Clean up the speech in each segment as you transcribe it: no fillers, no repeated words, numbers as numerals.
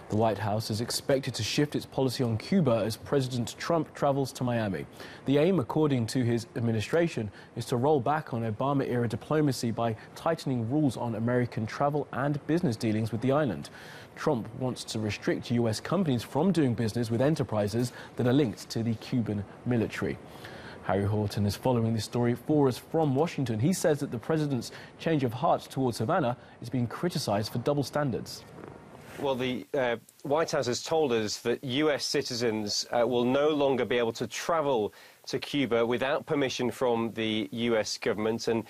The White House is expected to shift its policy on Cuba as President Trump travels to Miami. The aim, according to his administration, is to roll back on Obama-era diplomacy by tightening rules on American travel and business dealings with the island. Trump wants to restrict U.S. companies from doing business with enterprises that are linked to the Cuban military. Harry Horton is following this story for us from Washington. He says that the president's change of heart towards Havana is being criticized for double standards. Well, the White House has told us that U.S. citizens will no longer be able to travel to Cuba without permission from the U.S. government, and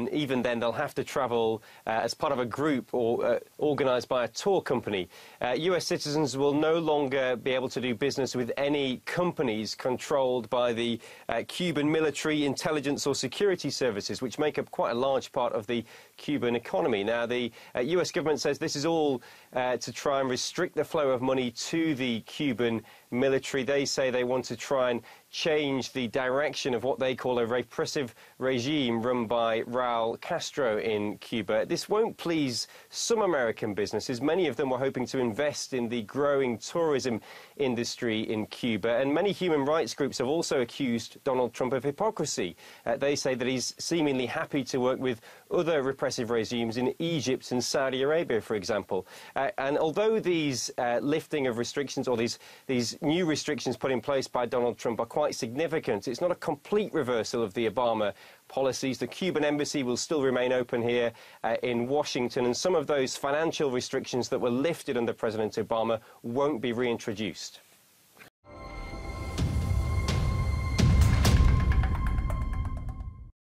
even then, they'll have to travel as part of a group or organised by a tour company. U.S. citizens will no longer be able to do business with any companies controlled by the Cuban military, intelligence or security services, which make up quite a large part of the Cuban economy. Now, the U.S. government says this is all to try and restrict the flow of money to the Cuban military. They say they want to try and change the direction of what they call a repressive regime run by Raul Castro in Cuba. This won't please some American businesses. Many of them were hoping to invest in the growing tourism industry in Cuba, and many human rights groups have also accused Donald Trump of hypocrisy. They say that he's seemingly happy to work with other repressive regimes in Egypt and Saudi Arabia, for example. And although these lifting of restrictions or these new restrictions put in place by Donald Trump are quite significant, it's not a complete reversal of the Obama policies. The Cuban embassy will still remain open here in Washington, and some of those financial restrictions that were lifted under President Obama won't be reintroduced.